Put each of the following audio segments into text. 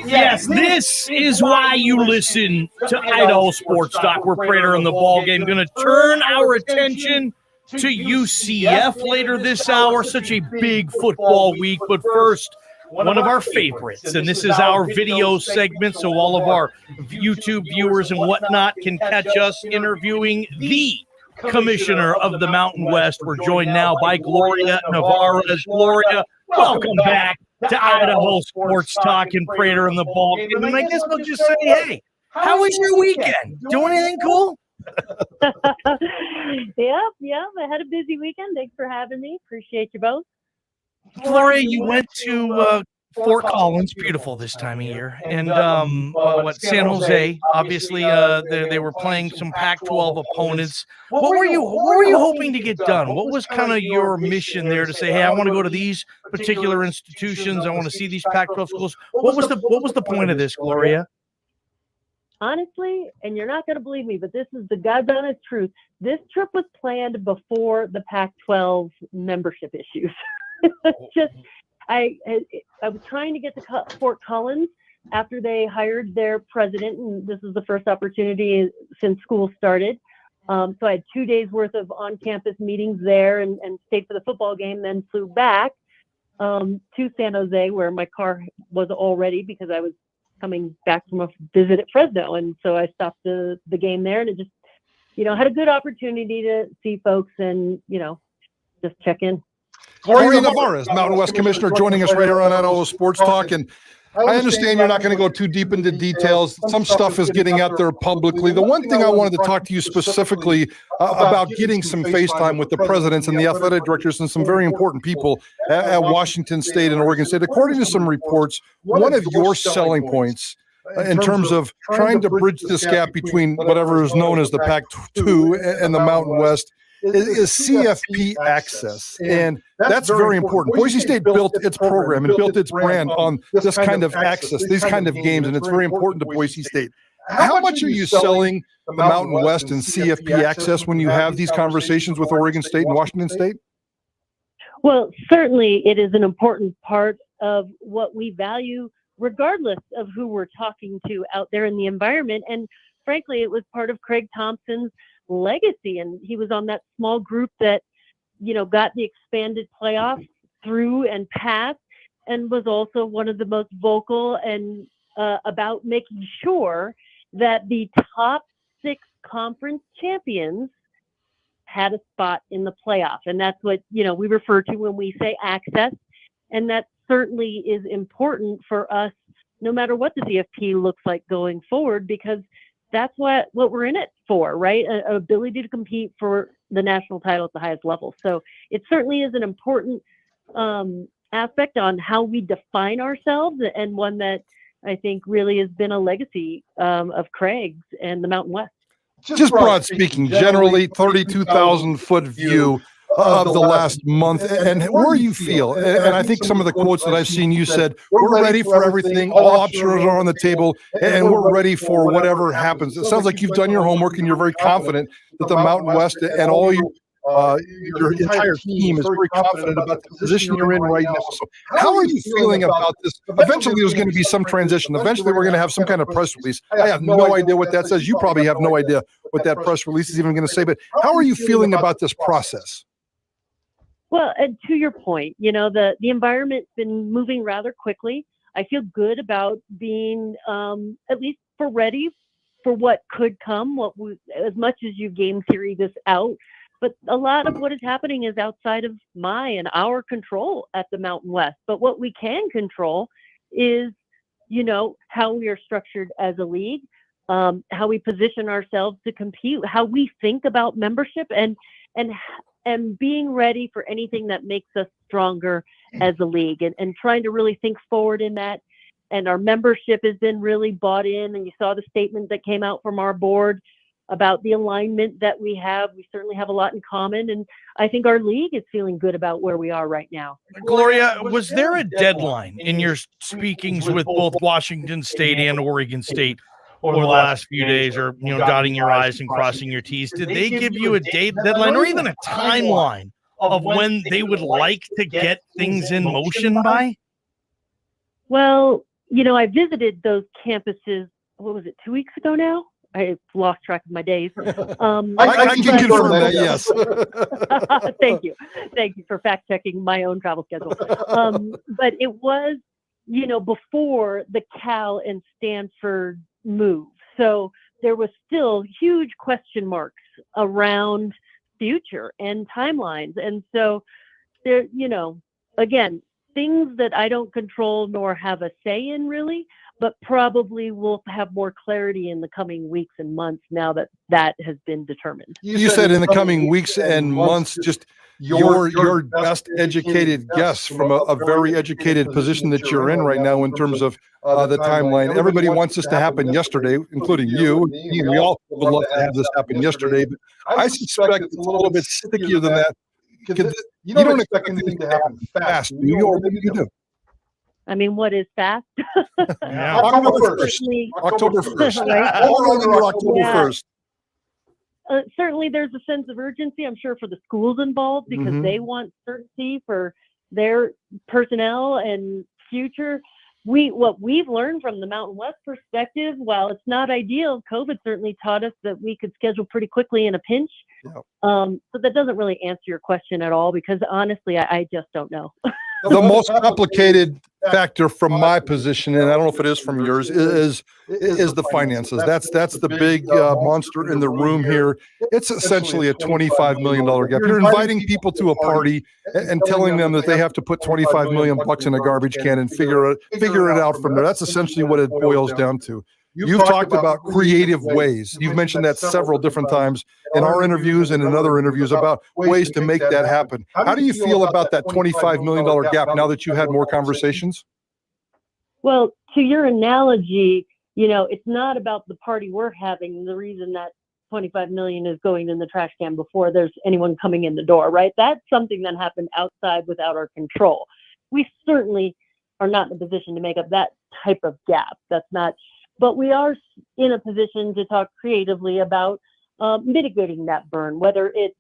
Yes, this is why you listen to Idaho Sports Talk. We're Prater in the Ballgame. Going to turn our attention to UCF later this hour. Such a big football week. But first, one of our favorites, and this is our video segment, so all of our YouTube viewers and whatnot can catch us interviewing the commissioner of the Mountain West. We're joined now by Gloria Nevarez. Gloria, welcome back to Idaho Sports Talk and Prater in the Ballgame. And I guess I'll just say, hey, how was your weekend? Doing anything cool? Yep. I had a busy weekend. Thanks for having me. Appreciate you both. Gloria, you went to Fort Collins, beautiful this time of year, and San Jose. Obviously, they were playing some Pac-12 opponents. What were you hoping to get done? What was kind of your mission there to say, hey, I want to go to these particular institutions. I want to see these Pac-12 schools. What was the point of this, Gloria? Honestly, and you're not going to believe me, but this is the God's honest truth. This trip was planned before the Pac-12 membership issues. I was trying to get to Fort Collins after they hired their president, and this is the first opportunity since school started. So I had 2 days worth of on-campus meetings there and stayed for the football game, then flew back to San Jose, where my car was all ready because I was coming back from a visit at Fresno. And so I stopped the game there, and it just, had a good opportunity to see folks and, just check in. Gloria Nevarez, Mountain West Commissioner, joining us right here on Idaho Sports Talk. And I understand you're not going to go too deep into details. Some stuff is getting out there publicly. The one thing I wanted to talk to you specifically about getting some FaceTime with the presidents and the athletic directors and some very important people at Washington State and Oregon State. According to some reports, one of your selling points in terms of trying to bridge this gap between whatever is known as the Pac-2 and the Mountain West is CFP access, and that's very important. Boise State built its program and built its brand on this kind of access, these kind of games, and it's very important to Boise State. How much are you selling the Mountain West and CFP access when you have these conversations with Oregon State and Washington State? Well, certainly it is an important part of what we value, regardless of who we're talking to out there in the environment. And frankly, it was part of Craig Thompson's legacy, and he was on that small group that got the expanded playoff through and passed, and was also one of the most vocal and about making sure that the top 6 conference champions had a spot in the playoff. And that's what we refer to when we say access, and that certainly is important for us no matter what the CFP looks like going forward, because that's what we're in it for, right? An ability to compete for the national title at the highest level. So it certainly is an important aspect on how we define ourselves, and one that I think really has been a legacy of Craig's and the Mountain West. Just broad speaking, generally 32,000-foot view of the last month, and where you feel. And I think some of the quotes that I've seen, you said, we're ready for everything. All options are on the table, and we're ready for whatever happens. It sounds like you've done your homework and you're very confident that the Mountain West and all your entire team is very confident about the position you're in right now. So how are you feeling about this? Eventually there's going to be some transition. Eventually we're going to have some kind of press release. I have no idea what that says. You probably have no idea what that press release is even going to say, but how are you feeling about this process? Well, and to your point, the environment's been moving rather quickly. I feel good about being at least ready for what could come, as much as you game theory this out. But a lot of what is happening is outside of my and our control at the Mountain West. But what we can control is, how we are structured as a league, how we position ourselves to compete, how we think about membership, and being ready for anything that makes us stronger as a league, and trying to really think forward in that. And our membership has been really bought in, and you saw the statement that came out from our board about the alignment that we have. We certainly have a lot in common, and I think our league is feeling good about where we are right now. Gloria, was there a deadline in your speakings with both Washington State and Oregon State over the last few days, or dotting your I's and crossing your T's? Did they give you a deadline or even a timeline of when they would like to get things in motion by? Well, I visited those campuses, what was it, 2 weeks ago now? I lost track of my days. I can confirm that, yes. Thank you. Thank you for fact checking my own travel schedule. But it was, before the Cal and Stanford move. So there was still huge question marks around future and timelines. And so there, again, things that I don't control nor have a say in really, but probably will have more clarity in the coming weeks and months now that that has been determined. You said in the coming weeks and months, just your best educated guess from a very educated position that you're in right now in terms of the timeline. Everybody wants this to happen yesterday, including you. We all would love to have this happen yesterday, but I suspect it's a little bit stickier than that. You don't expect anything to happen fast, do you? Or maybe you do. I mean, what is fast? Yeah. October 1st. October 1st. Right? October Yeah. 1st. Certainly there's a sense of urgency, I'm sure, for the schools involved because they want certainty for their personnel and future. What we've learned from the Mountain West perspective, while it's not ideal, COVID certainly taught us that we could schedule pretty quickly in a pinch. Yeah. So that doesn't really answer your question at all because honestly, I just don't know. The most complicated factor from my position, and I don't know if it is from yours, is the finances. That's the big monster in the room here. It's essentially a $25 million gap. You're inviting people to a party and telling them that they have to put $25 million in a garbage can and figure it out from there. That's essentially what it boils down to. You've talked about creative ways. You've mentioned that several different times in our interviews and in other interviews about ways to make that happen. How do you feel about that $25 million gap now that you've had more conversations? Well, to your analogy, it's not about the party we're having. The reason that 25 million is going in the trash can before there's anyone coming in the door, right? That's something that happened outside without our control. We certainly are not in a position to make up that type of gap. But we are in a position to talk creatively about mitigating that burn, whether it's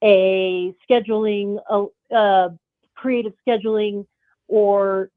a scheduling, creative scheduling, or,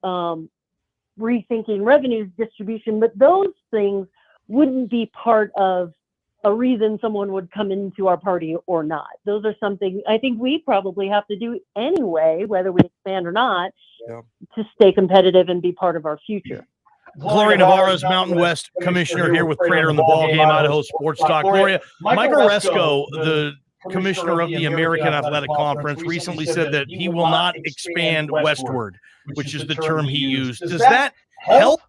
rethinking revenue distribution. But those things wouldn't be part of a reason someone would come into our party or not. Those are something I think we probably have to do anyway, whether we expand or not, to stay competitive and be part of our future. Gloria Nevarez, Mountain West Commissioner, here with Prater in the Ballgame, Idaho Sports Talk. Gloria, Michael Resco, the Commissioner of the American Athletic Conference, recently said that he will not expand westward, which is the term he used. Does that help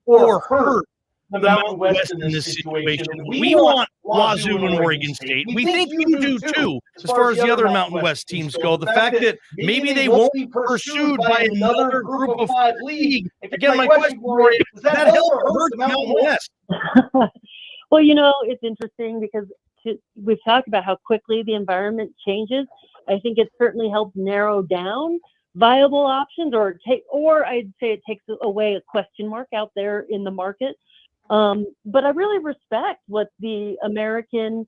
or hurt the Mountain West in this situation? We want Wazoo and Oregon State. We think you do too, as far as the other Mountain West teams go. The fact that maybe they won't be pursued by another group of 5 league. Again, my question, Gloria, does that help or hurt the Mountain West? Well, it's interesting because we've talked about how quickly the environment changes. I think it certainly helps narrow down viable options, or I'd say it takes away a question mark out there in the market. But I really respect what the American,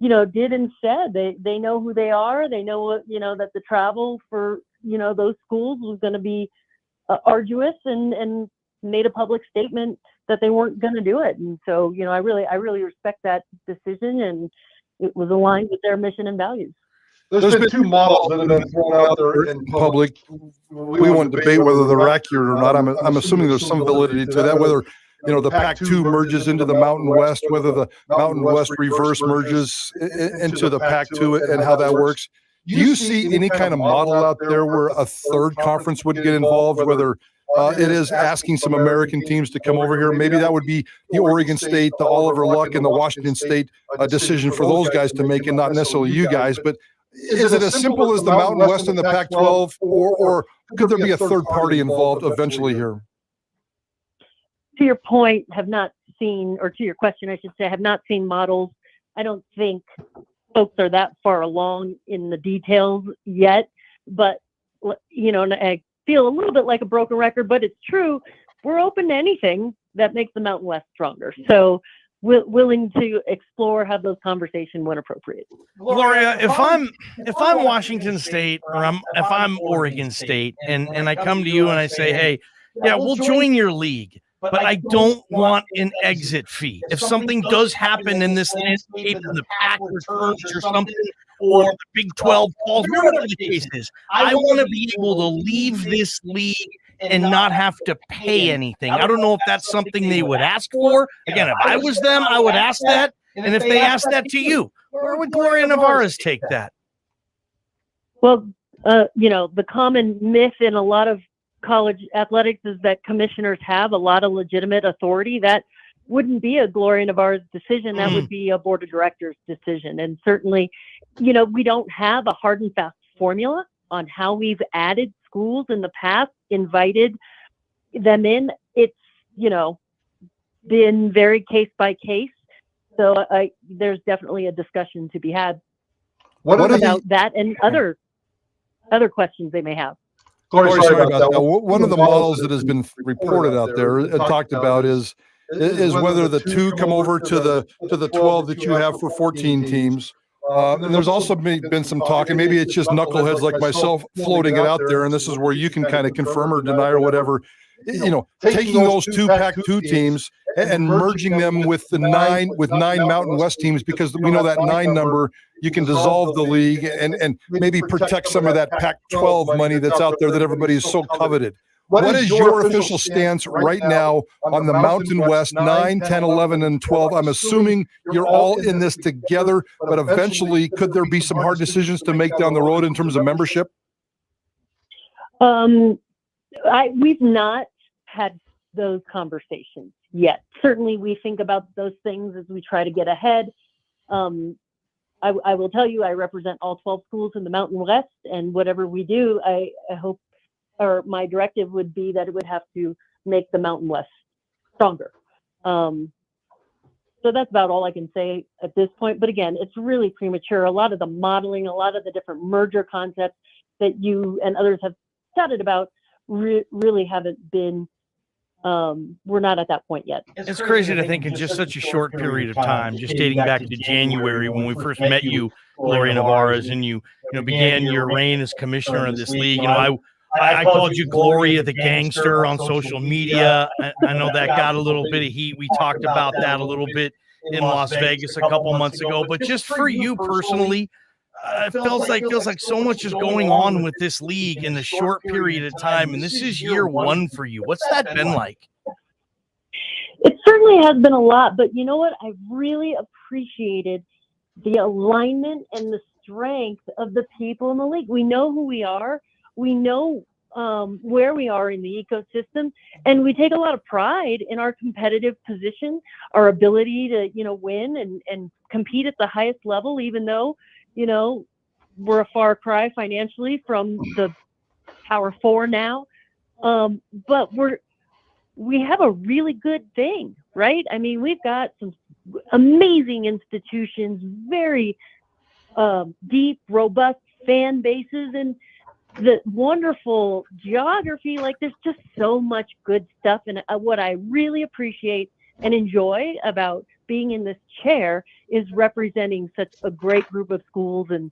did and said. They know who they are. They know what, that the travel for, those schools was going to be arduous, and made a public statement that they weren't going to do it. And so, I really respect that decision, and it was aligned with their mission and values. There's been 2 models that have been thrown out there in public. We won't debate whether they're accurate or not. I'm assuming there's some validity to that, whether the Pac-2 merges into the Mountain West, whether the Mountain West reverse merges into the Pac-2 and how that works. Do you see any kind of model out there where a third conference would get involved, whether it is asking some American teams to come over here? Maybe that would be the Oregon State, the Oliver Luck, and the Washington State decision for those guys to make, and not necessarily you guys. But is it as simple as the Mountain West and the Pac-12, or could there be a third party involved eventually here? To your point, to your question, I should say, have not seen models. I don't think folks are that far along in the details yet, but, and I feel a little bit like a broken record, but it's true. We're open to anything that makes the Mountain West stronger. So willing to explore, have those conversations when appropriate. Gloria, if I'm Washington State or if I'm Oregon State and I come to you and I say, hey, yeah, we'll join your league, but I don't want an exit fee. If something does happen in this landscape and the pack returns or something, or the Big 12 falls, whatever the case is, I want to be able to leave this league and not have to pay anything. I don't know if that's something they would ask for. Again, if I was them, I would ask that. And if they asked that to you, where would Gloria Nevarez take that? Well, the common myth in a lot of college athletics is that commissioners have a lot of legitimate authority. That wouldn't be a Gloria Nevarez decision. That would be a board of directors decision. And certainly, we don't have a hard and fast formula on how we've added schools in the past, invited them in. It's, been very case by case. So there's definitely a discussion to be had about that and other questions they may have. Gloria, sorry about that. One of the models that has been reported out there and talked about is whether the 2 come over to the 12 that you have for 14 teams. And there's also been some talk, and maybe it's just knuckleheads like myself floating it out there, and this is where you can kind of confirm or deny or whatever. Taking those 2 Pac-2 teams and merging them with the 9 Mountain West teams, because we know that 9 number, you can dissolve the league and maybe protect some of that Pac-12 money that's out there that everybody is so coveted. What is your official stance right now on the Mountain West 9, 10, 11, and 12? I'm assuming you're all in this together, but eventually could there be some hard decisions to make down the road in terms of membership? We've not had those conversations yet. Certainly we think about those things as we try to get ahead. I will tell you, I represent all 12 schools in the Mountain West, and whatever we do, I hope, or my directive would be that it would have to make the Mountain West stronger. So that's about all I can say at this point. But again, it's really premature. A lot of the modeling, a lot of the different merger concepts that you and others have chatted about really haven't been, we're not at that point yet. It's crazy to think in just such a short period of time, just dating back to January when we first met you, Gloria Nevarez, and you began your reign as commissioner of this league. I called you Gloria the Gangster on social media. I know that got a little bit of heat. We talked about that a little bit in Las Vegas a couple months ago. But just for you personally, it feels like so much is going on with this league in a short period of time, and this is year 1 for you. What's that been like? It certainly has been a lot, but you know what? I really appreciated the alignment and the strength of the people in the league. We know who we are. We know where we are in the ecosystem, and we take a lot of pride in our competitive position, our ability to, win and compete at the highest level, even though, we're a far cry financially from the Power 4 now. But we have a really good thing, right? I mean, we've got some amazing institutions, very deep, robust fan bases, and the wonderful geography. Like, there's just so much good stuff. And what I really appreciate and enjoy about being in this chair is representing such a great group of schools and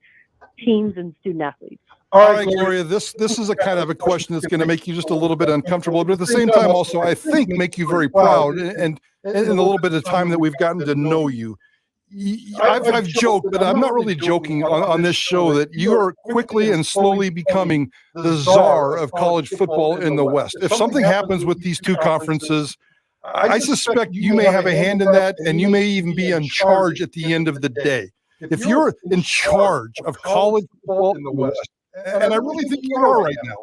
teams and student athletes. All right, Gloria, this is a kind of a question that's going to make you just a little bit uncomfortable, but at the same time also, I think, make you very proud. And in a little bit of time that we've gotten to know you, I've joked, but I'm not really joking on this show, that you are quickly and slowly becoming the czar of college football in the West. If something happens with these 2 conferences, I suspect you may have a hand in that, and you may even be in charge at the end of the day. If you're in charge of college football in the West, and I really think you are right now,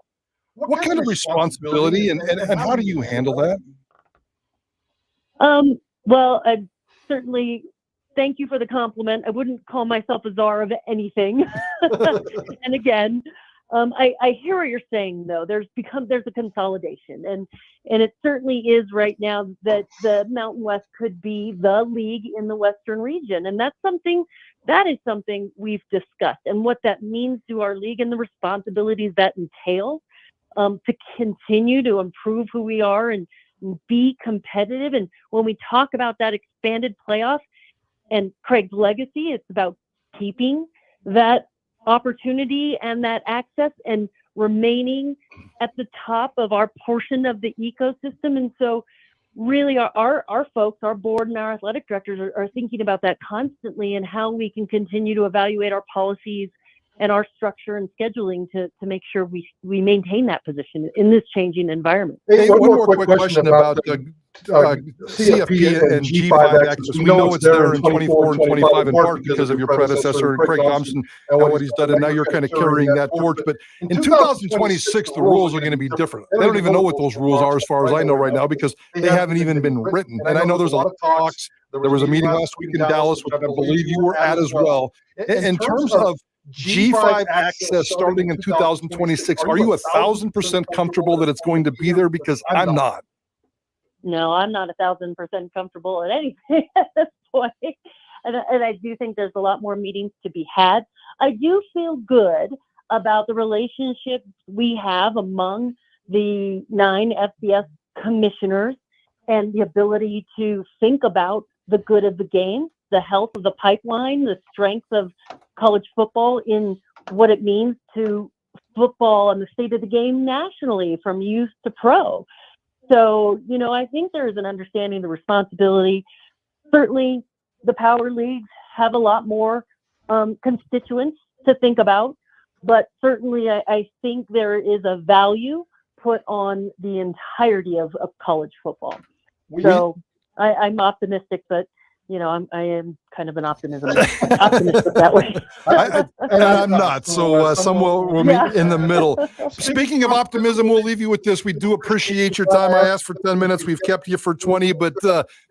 what kind of responsibility and how do you handle that? Well, I certainly thank you for the compliment. I wouldn't call myself a czar of anything. And again, I hear what you're saying, though. There's a consolidation, and it certainly is right now that the Mountain West could be the league in the Western region, and that is something we've discussed, and what that means to our league and the responsibilities that entails to continue to improve who we are and be competitive. And when we talk about that expanded playoff and Craig's legacy, it's about keeping that opportunity and that access and remaining at the top of our portion of the ecosystem. And so really our folks, our board and our athletic directors are thinking about that constantly and how we can continue to evaluate our policies and our structure and scheduling to make sure we maintain that position in this changing environment. Hey, one more quick question about CFP and G5 access. We know it's there in 24 and 25 in part because of your predecessor, Craig Thompson, and what he's done, and now you're kind of carrying that torch. But in 2026, the rules are going to be different. They don't even know what those rules are as far as I know right now because they haven't even been written. And I know there's a lot of talks. There was a meeting last week in Dallas, which I believe you were at as well. In terms of G5 access starting in 2026, are you 1,000% comfortable that it's going to be there? Because I'm not. No, I'm not 1,000% comfortable at anything at this point. And I do think there's a lot more meetings to be had. I do feel good about the relationship we have among the 9 FBS commissioners and the ability to think about the good of the game, the health of the pipeline, the strength of college football in what it means to football and the state of the game nationally from youth to pro. So, I think there is an understanding of the responsibility. Certainly the power leagues have a lot more constituents to think about, but certainly I think there is a value put on the entirety of college football. So I'm optimistic, but I am kind of an optimistic that way. And I'm not. So some will meet in the middle. Speaking of optimism, we'll leave you with this. We do appreciate your time. I asked for 10 minutes. We've kept you for 20, but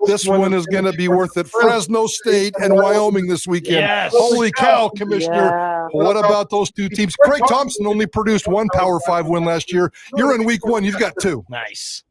this one is going to be worth it. Fresno State and Wyoming this weekend. Yes. Holy cow, Commissioner. Yeah. What about those two teams? Craig Thompson only produced one Power 5 win last year. You're in week 1. You've got 2. Nice.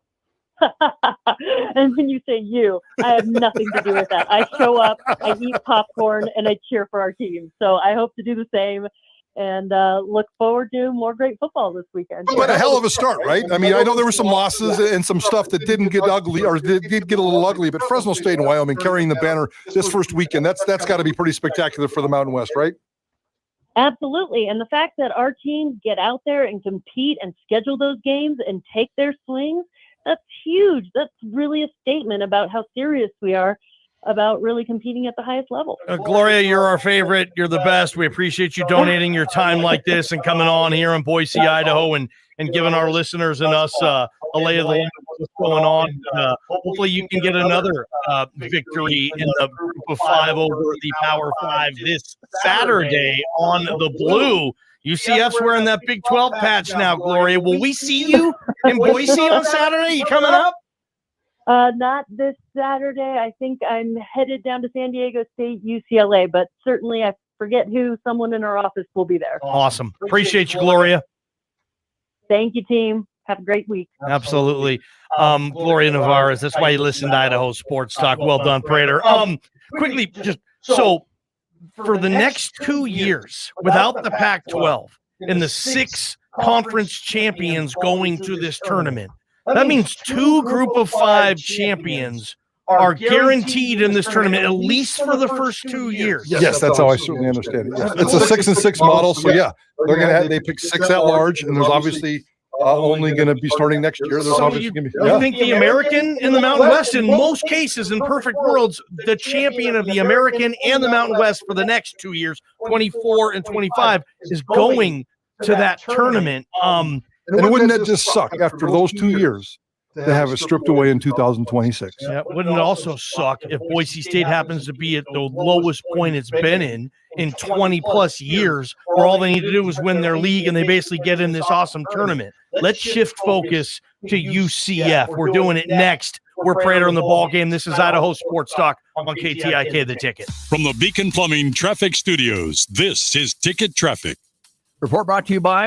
And when you say you, I have nothing to do with that. I show up, I eat popcorn, and I cheer for our team. So I hope to do the same and look forward to more great football this weekend. But a hell of a start, right? I mean, I know there were some losses and some stuff that didn't get ugly or did get a little ugly, but Fresno State and Wyoming carrying the banner this first weekend, that's got to be pretty spectacular for the Mountain West, right? Absolutely. And the fact that our teams get out there and compete and schedule those games and take their swings, that's huge. That's really a statement about how serious we are about really competing at the highest level. Gloria, you're our favorite. You're the best. We appreciate you donating your time like this and coming on here in Boise, Idaho, and giving our listeners and us a lay of the land of what's going on. Hopefully you can get another victory in the group of 5 over the Power 5 this Saturday on the blue. UCF's wearing that Big 12 patch now, Gloria. Will we see you in Boise on Saturday? You coming up? Not this Saturday. I think I'm headed down to San Diego State, UCLA, but certainly I forget who, someone in our office will be there. Awesome. Appreciate you, Gloria. Thank you, team. Have a great week. Absolutely. Gloria Nevarez, that's why you listen to Idaho Sports Talk. Well done, Prater. Quickly, just so for the next 2 years, without the Pac-12 and the 6 conference champions going to this tournament, that means 2 group of 5 champions are guaranteed in this tournament, at least for the first 2 years. Yes, that's how I certainly understand it. Yes. It's a 6-and-6 model, so yeah, they pick 6 at large, and there's obviously only going to be starting next year. There's so you think the American in the Mountain West, in most cases, in perfect worlds, the champion of the American and the Mountain West for the next 2 years, 24 and 25, is going to that tournament. And wouldn't that just suck after those 2 years to have it stripped away in 2026? Yeah, wouldn't it also suck if Boise State happens to be at the lowest point it's been in 20 plus years, where all they need to do is win their league and they basically get in this awesome tournament? Let's shift focus to UCF. We're doing it next. We're Prater in the Ball Game. This is Idaho Sports Talk on KTIK The Ticket. From the Beacon Plumbing Traffic Studios, this is Ticket Traffic. Report brought to you by